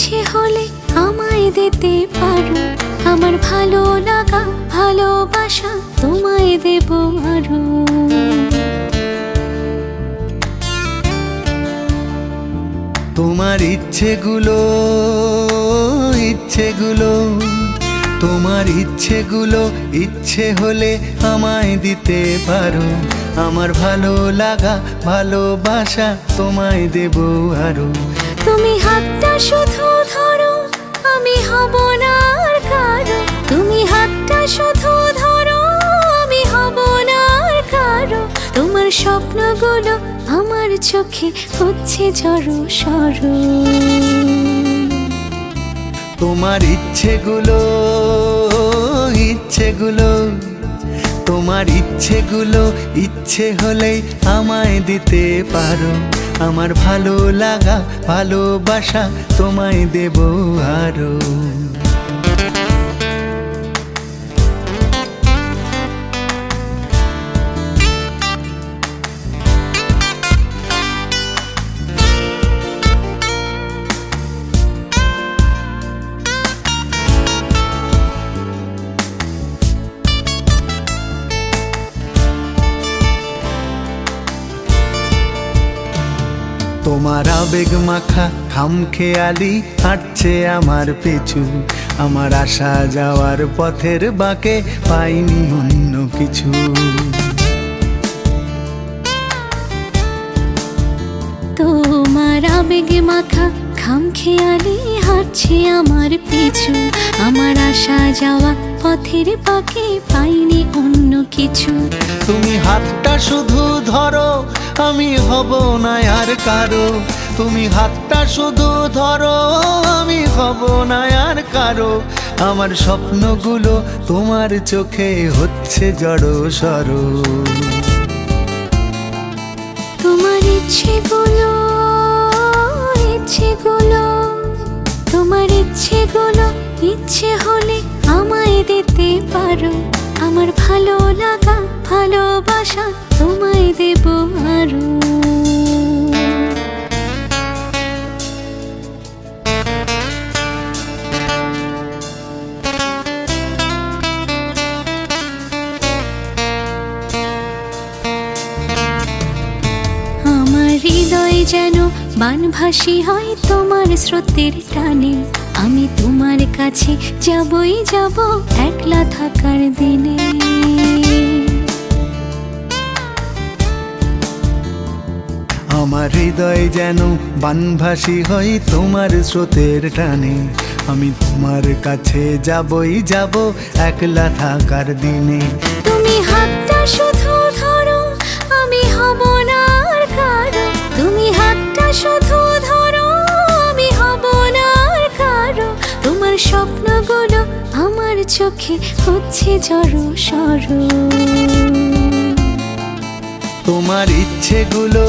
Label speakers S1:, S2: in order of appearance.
S1: ইচ্ছে হলে আমায় দিতে পারো, আমার ভালো লাগা ভালোবাসা তোমায় দেব আরো।
S2: তোমার ইচ্ছেগুলো তোমার ইচ্ছেগুলো ইচ্ছে হলে আমায় দিতে পারো, আমার ভালো লাগা ভালোবাসা তোমায় দেব আরো।
S1: তুমি হাতটা শুধু ধরো, আমি হব না আর কারো। তুমি হাতটা শুধু ধরো, আমি হব না আর কারো। তোমার স্বপ্নগুলো আমার চোখে হচ্ছে ঝড়ো সরো।
S2: তোমার ইচ্ছেগুলো তোমার ইচ্ছেগুলো ইচ্ছে হলেই আমায় দিতে পারো, আমার ভালো লাগা ভালোবাসা তোমায় দেব আরো। তোমার আবেগ মাখা খামখেয়ালি হাঁটছে আমার পিছু, আমার আসা যাওয়ার পথের বাঁকে পাইনি অন্য কিছু।
S1: তোমার আবেগ মাখা খামখেয়ালি হাঁটছে আমার পিছু, আমার আসা যাওয়া পথের বাঁকে পাইনি অন্য কিছু।
S2: তুমি হাতটা শুধু ধরো, আমি হব না আর কারো। তুমি হাতটা শুধু ধরো, আমি হব না আর কারো। আমার স্বপ্নগুলো তোমার চোখে হচ্ছে জড়ো সরো।
S1: তোমার ইচ্ছেগুলো তোমার ইচ্ছেগুলো ইচ্ছে হলে আমায় দিতে পারো, আমার ভালো লাগা ভালোবাসা তোমায় দেব আরো। আমার হৃদয় যেন বানভাসী হয় তোমার স্রোতের টানে, আমি তোমার কাছে যাবই যাব একলা থাকার দিনে।
S2: আমার হৃদয় যেন বানভাসী হয় তোমার স্রোতের টানে, আমি তোমার কাছে যাবই যাব একলা থাকার দিনে।
S1: তুমি হাতটা শুধু ধরো, আমি হব না আর কারো। তুমি হাতটা শুধু ধরো, আমি হব না আর কারো। তোমার স্বপ্নগুলো আমার চোখে হচ্ছে ঝড়ো সরো।
S2: তোমার ইচ্ছেগুলো